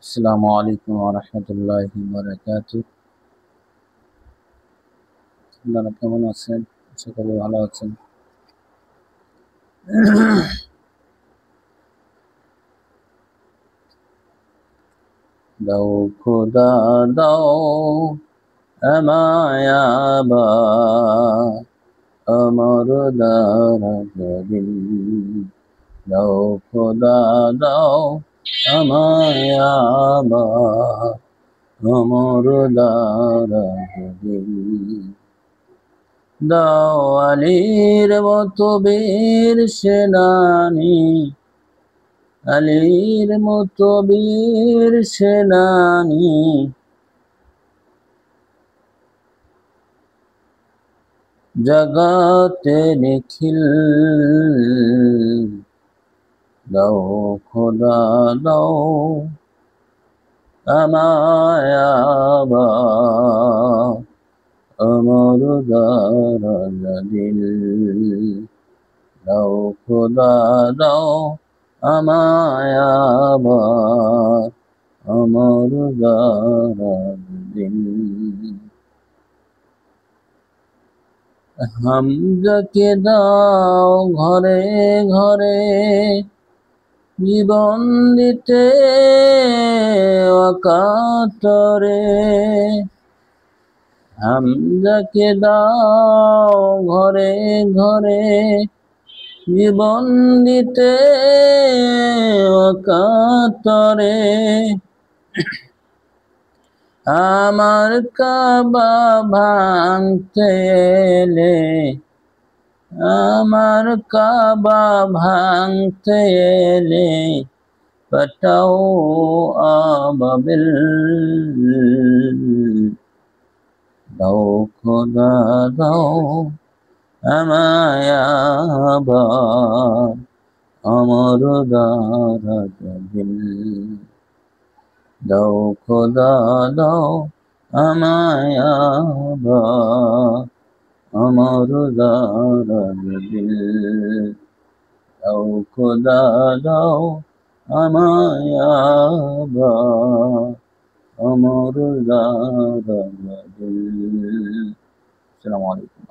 আসসালামু আলাইকুম ওয়া রাহমাতুল্লাহি ওয়া বারাকাতুহু। আপনারা কেমন আছেন? আশা করি ভালো আছেন। দাও খোদা দাও আমায় আবার আমার দারাদিন। দাও খোদা দাও আমায় আবার আমার দারাদিন। দাও আলীর মতো বীর সেনানী, আলীর মতো বীর সেনানী, জগতে নিখিল। দাও খোদা দাও আমায় আবার আমার দারাদিল। দাও খোদা দাও আমায় আবার আমার দারাদিল। হামজাকে দাও ঘরে ঘরে জীবন দিতে অকাতরে। হামজাকে দাও ঘরে ঘরে জীবন দিতে অকাতরে। আমার কাবা ভাঙতে এলে, আমার কাবা ভাঙতে এলে পাঠাও আবাবিল। দাও খোদা দাও আমায় আবার আমার দারাদিল। দাও খোদা দাও আমায় আবার আমার দারাদিল। দাও খোদা দাও আমায় আবার আমার দারাদিল। আসসালামু আলাইকুম।